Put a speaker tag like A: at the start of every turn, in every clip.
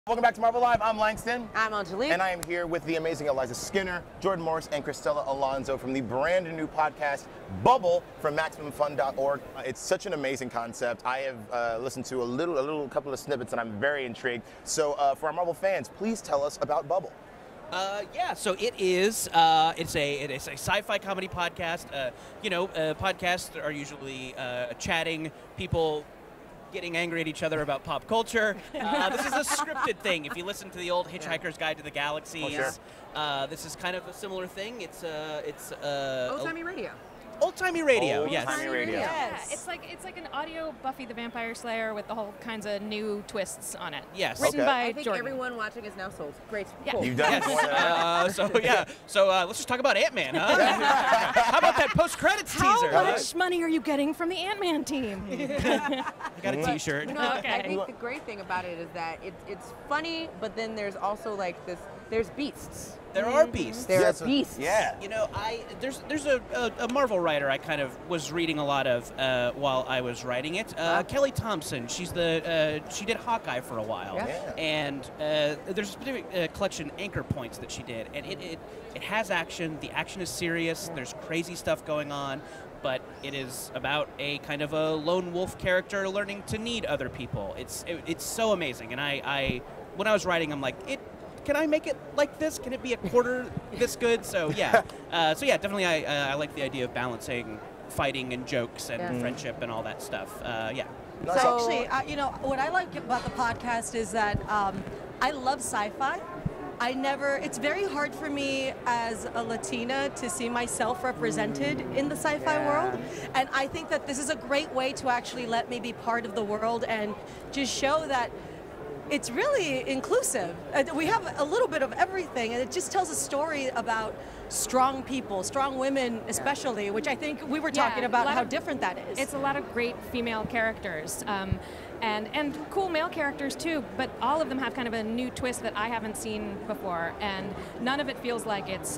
A: Welcome back to Marvel Live. I'm Langston.
B: I'm Angelique.
A: And I am here with the amazing Eliza Skinner, Jordan Morris, and Cristela Alonzo from the brand new podcast, Bubble, from MaximumFun.org. It's such an amazing concept. I have listened to a couple of snippets, and I'm very intrigued. So for our Marvel fans, please tell us about Bubble.
C: Yeah, so it is. It's a sci-fi comedy podcast. Podcasts are usually chatting, people getting angry at each other about pop culture. This is a scripted thing. If you listen to the old Hitchhiker's Guide to the Galaxy, this is kind of a similar thing. It's
B: old-timey radio.
C: Old-timey radio, yes.
A: Old-timey radio.
D: Yeah, it's like an audio Buffy the Vampire Slayer with the whole kinds of new twists on it.
C: Yes.
D: Written by
B: I think
D: Jordan.
B: everyone watching is now sold. Great.
D: Yeah.
B: Cool.
A: You've done it more than that.
C: So let's just talk about Ant-Man, huh? How about that post-credits teaser?
D: How much money are you getting from the Ant-Man team?
C: I got a T-shirt.
B: No, I think the great thing about it is that it's funny, but then there's also like there's beasts.
C: There are beasts.
B: There are beasts.
A: Yeah.
C: You know, there's a Marvel writer I kind of was reading a lot of while I was writing it. Kelly Thompson. She did Hawkeye for a while, and there's a specific collection, Anchor Points, that she did, and it has action. The action is serious. There's crazy stuff going on, but it is about a kind of a lone wolf character learning to need other people. It's so amazing, and I when I was writing, I'm like, can I make it like this? Can it be a quarter this good? So yeah, definitely I like the idea of balancing fighting and jokes and friendship and all that stuff. Yeah.
E: So actually, what I like about the podcast is that I love sci-fi. It's very hard for me as a Latina to see myself represented in the sci-fi world. And I think that this is a great way to actually let me be part of the world and just show that it's really inclusive. We have a little bit of everything, and it just tells a story about strong people, strong women especially, which I think we were talking about how different that is.
D: It's a lot of great female characters, and cool male characters too, but all of them have kind of a new twist that I haven't seen before, and none of it feels like it's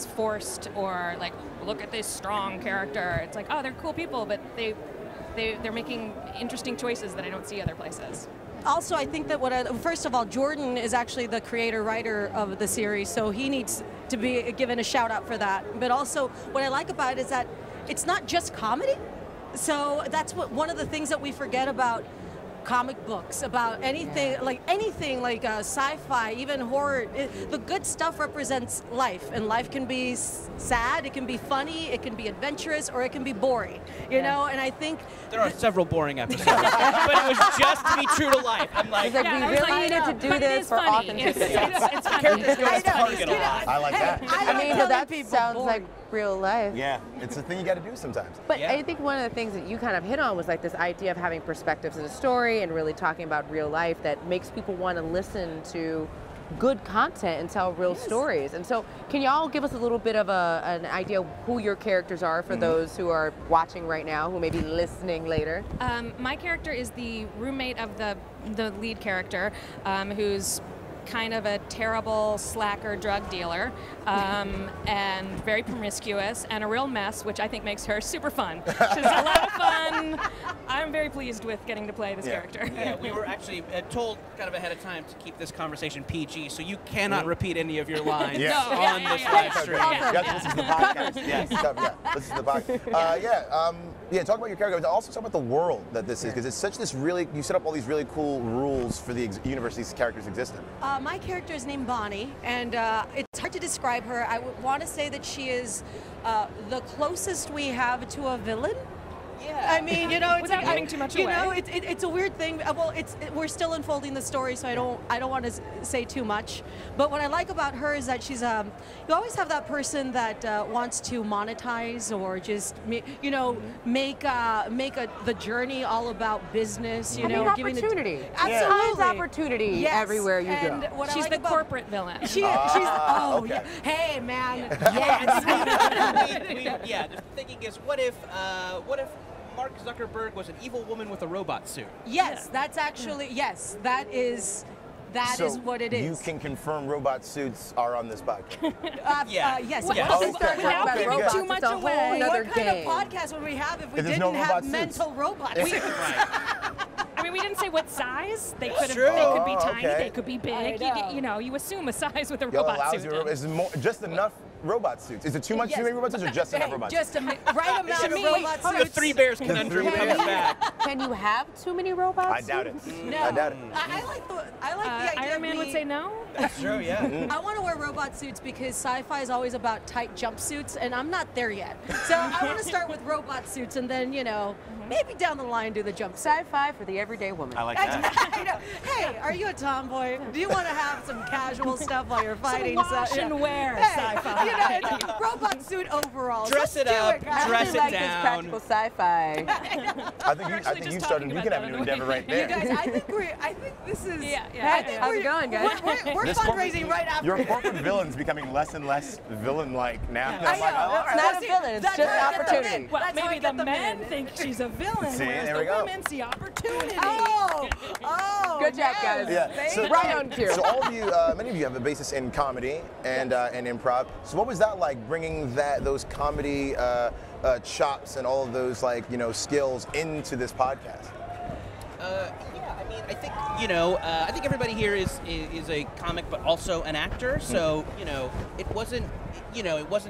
D: forced or like, look at this strong character. It's like, oh, they're cool people, but they're making interesting choices that I don't see other places.
E: Also, I think that first of all, Jordan is actually the creator-writer of the series, so he needs to be given a shout-out for that. But also, what I like about it is that it's not just comedy. So that's one of the things that we forget about comic books, about anything like sci-fi, even horror. The good stuff represents life, and life can be sad, it can be funny, it can be adventurous, or it can be boring. You know, and I think
C: there are several boring episodes, but it was just to be true to life. I'm like,
B: we really needed to do this for authenticity.
D: It's funny.
A: I like that.
B: I mean, that sounds like real life.
A: Yeah, it's a thing you got to do sometimes.
B: But I think one of the things that you kind of hit on was like this idea of having perspectives in a story and really talking about real life that makes people want to listen to good content and tell real stories. And so can y'all give us a little bit of an idea of who your characters are for those who are watching right now, who may be listening later?
D: My character is the roommate of the lead character, who's kind of a terrible slacker drug dealer, and very promiscuous and a real mess, which I think makes her super fun. She's a lot of fun. I'm very pleased with getting to play this character.
C: Yeah, we were actually told kind of ahead of time to keep this conversation PG, so you cannot repeat any of your lines on this live stream.
A: This is the podcast. Yes, this is the podcast. Talk about your character, but also talk about the world that this is, because it's such this really, you set up all these really cool rules for the universe these characters exist in.
E: My character is named Bonnie, and it's hard to describe her. I would want to say that she is the closest we have to a villain. Yeah. I mean, it's
D: without giving too much away.
E: It's a weird thing. Well, we're still unfolding the story, so I don't want to say too much. But what I like about her is that she's you always have that person that wants to monetize or just make the journey all about business.
B: Opportunity.
E: Absolutely,
B: opportunity everywhere you
E: and
B: go.
E: What
D: she's
E: I like
D: the corporate villain.
E: She's hey man.
C: The thinking is, what if Mark Zuckerberg was an evil woman with a robot suit?
E: Yes, that's actually that is what it is.
A: You can confirm robot suits are on this podcast.
E: Yes.
D: Without giving too much away.
E: What kind of podcast would we have if we didn't have mental robots?
C: Right. I mean,
D: didn't say what size. They could
C: True.
D: They could be tiny.
A: Okay.
D: They could be big. You know, you assume a size with a
A: Yo,
D: robot suit.
A: is more, just enough robot suits. Is it too much too many robot suits or just enough robot suits?
E: Just a right amount of
C: me,
E: robot
C: the
E: suits.
C: Three Bears conundrum comes back.
B: Can you have too many robots?
A: I doubt it.
E: No.
A: I doubt it.
E: I like the idea.
D: Iron Man
E: of
D: would say no.
C: That's true, yeah.
E: I want to wear robot suits because sci-fi is always about tight jumpsuits, and I'm not there yet. So I want to start with robot suits, and then maybe down the line do the jumpsuit.
B: Sci-fi for the everyday woman.
A: I like that.
E: I know. Hey, are you a tomboy? Do you want to have some casual stuff while you're fighting?
D: Some wash and wear sci-fi.
E: It's robot suit overall.
C: Dress it
E: Let's do
C: up,
E: guys.
C: dress
B: I
C: it
B: like
C: down.
B: this practical sci-fi.
A: I think you started. We can have a new endeavor right
E: You
A: there.
E: guys, I think this is.
D: Yeah.
E: I think
B: How's it going, guys?
E: We're
A: This
E: fundraising right after.
A: Your corporate villain's becoming less and less villain-like now.
E: I
A: I'm like,
E: know.
B: It's not a villain, it's
E: That's
B: just
E: how I get them
B: opportunity.
E: in.
D: Well,
E: That's how I
D: maybe
E: get
D: the
E: them
D: men
E: in.
D: think she's a villain,
A: See,
D: whereas
A: there
D: the
A: we go.
D: women see opportunity.
E: Oh,
B: Good job, guys.
A: Yeah. So,
B: Right on cue.
A: So all of you, many of you have a basis in comedy and improv. So what was that like, bringing those comedy chops and all of those skills into this podcast?
C: Yeah, I mean, I think I think everybody here is a comic, but also an actor. So it wasn't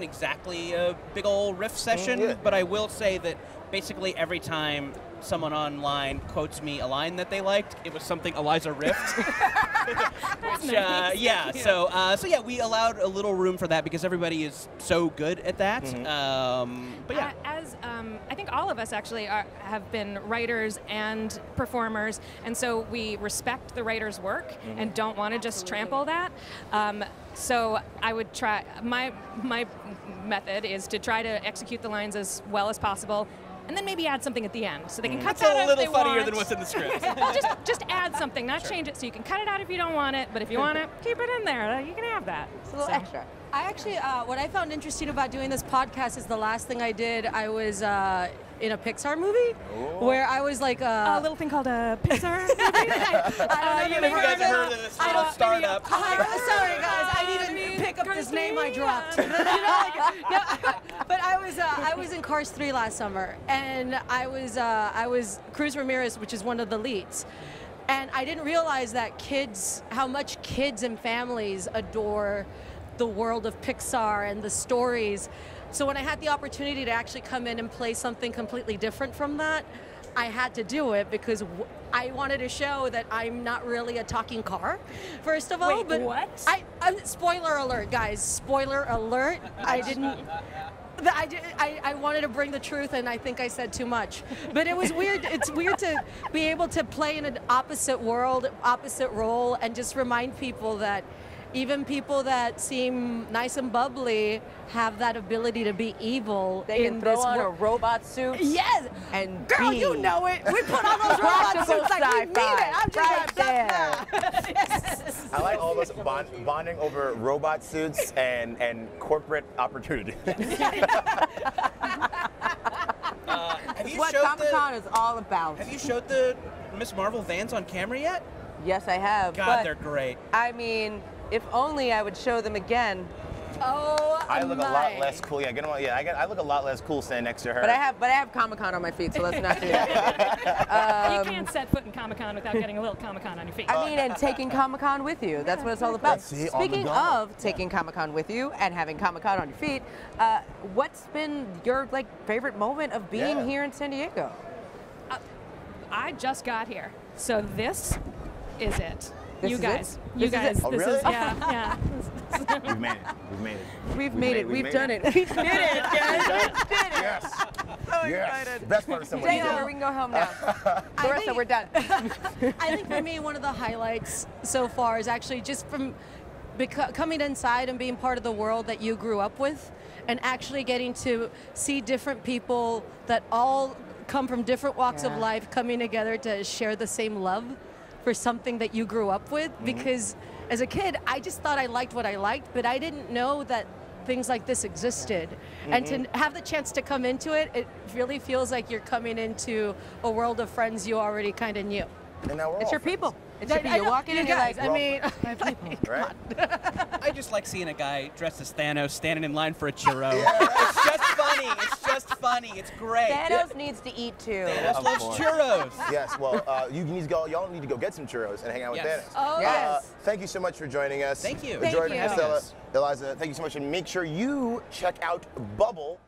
C: exactly a big old riff session.
A: Yeah.
C: But I will say that basically every time someone online quotes me a line that they liked, it was something Eliza riffed. Which,
D: nice.
C: yeah. So yeah, we allowed a little room for that because everybody is so good at that. But yeah.
D: I think all of us actually have been writers and performers, and so we respect the writer's work and don't want to just trample that. So I would try. My method is to try to execute the lines as well as possible, and then maybe add something at the end, so they can cut
C: It's
D: that
C: a
D: out
C: little
D: if they
C: funnier
D: want.
C: than what's in the script.
D: just add something, not change it. So you can cut it out if you don't want it, but if you want it, keep it in there. You can have that.
B: It's a little extra.
E: I actually, what I found interesting about doing this podcast is the last thing I did, I was in a Pixar movie where I was like
D: A little thing called a Pixar movie.
E: I don't know
C: You guys have heard of this little startup?
E: Sorry guys, I need to pick up this name I dropped. But I was in Cars 3 last summer, and I was Cruz Ramirez, which is one of the leads. And I didn't realize that how much kids and families adore the world of Pixar and the stories. So when I had the opportunity to actually come in and play something completely different from that, I had to do it because I wanted to show that I'm not really a talking car, first of all.
D: Wait,
E: but
D: what?
E: Spoiler alert, guys. Spoiler alert. I didn't. I wanted to bring the truth, and I think I said too much. But it was weird. It's weird to be able to play in an opposite world, opposite role, and just remind people that even people that seem nice and bubbly have that ability to be evil.
B: They
E: in
B: can throw
E: this
B: on a
E: world.
B: robot suit.
E: Yes.
B: And
E: Girl,
B: be
E: you know it. We put on those robot
B: practical
E: suits like we mean
B: sci-fi.
E: it. I'm just
B: Right
E: like,
B: there.
E: yes.
A: I like all of us bonding over robot suits and corporate opportunity.
C: Have you
B: What
C: showed
B: Comic-Con is all about.
C: Have you showed the Miss Marvel vans on camera yet?
B: Yes, I have.
C: God,
B: but,
C: they're great.
B: I mean, if only I would show them again.
E: Oh,
A: I look a
E: my.
A: lot less cool. Yeah, I look a lot less cool standing next to her.
B: But I have Comic-Con on my feet, so let's not do that.
D: You can't set foot in Comic-Con without getting a little Comic-Con on your feet.
B: I mean, and taking Comic-Con with you. That's what it's all about.
A: That's it, on the
B: Speaking
A: go.
B: of taking Comic-Con with you and having Comic-Con on your feet, what's been your favorite moment of being here in San Diego?
D: I just got here, so this is it.
B: This
D: you
B: is
D: guys,
B: it?
D: you
B: This is
D: guys,
B: it?
A: Oh,
D: this
A: really?
D: is yeah.
A: We've made it. We've made it.
B: We've made it. We've done it.
A: We did it, guys.
B: We did it.
A: Yes.
B: So
A: Yes.
B: excited.
A: Best part of someone.
B: Day's over. We can go home now. Larissa, we're done.
E: I think for me, one of the highlights so far is actually just from coming inside and being part of the world that you grew up with, and actually getting to see different people that all come from different walks of life coming together to share the same love for something that you grew up with. Because as a kid, I just thought I liked what I liked, but I didn't know that things like this existed. And to have the chance to come into it, it really feels like you're coming into a world of friends you already kind of knew.
A: And now we're
B: It's
A: all
B: your
A: friends.
B: people. It should be you walk in and you're like, I mean,
A: right?
C: I just like seeing a guy dressed as Thanos standing in line for a churro. It's just funny. It's just funny. It's great.
B: Thanos needs to eat too.
C: Thanos loves churros.
A: Yes, well, you need to go. Y'all need to go get some churros and hang out with Thanos.
E: Oh, yes.
A: Thank you so much for joining us.
C: Thank you.
A: Jordan,
E: you.
A: Cristela, Eliza, thank you so much, and make sure you check out Bubble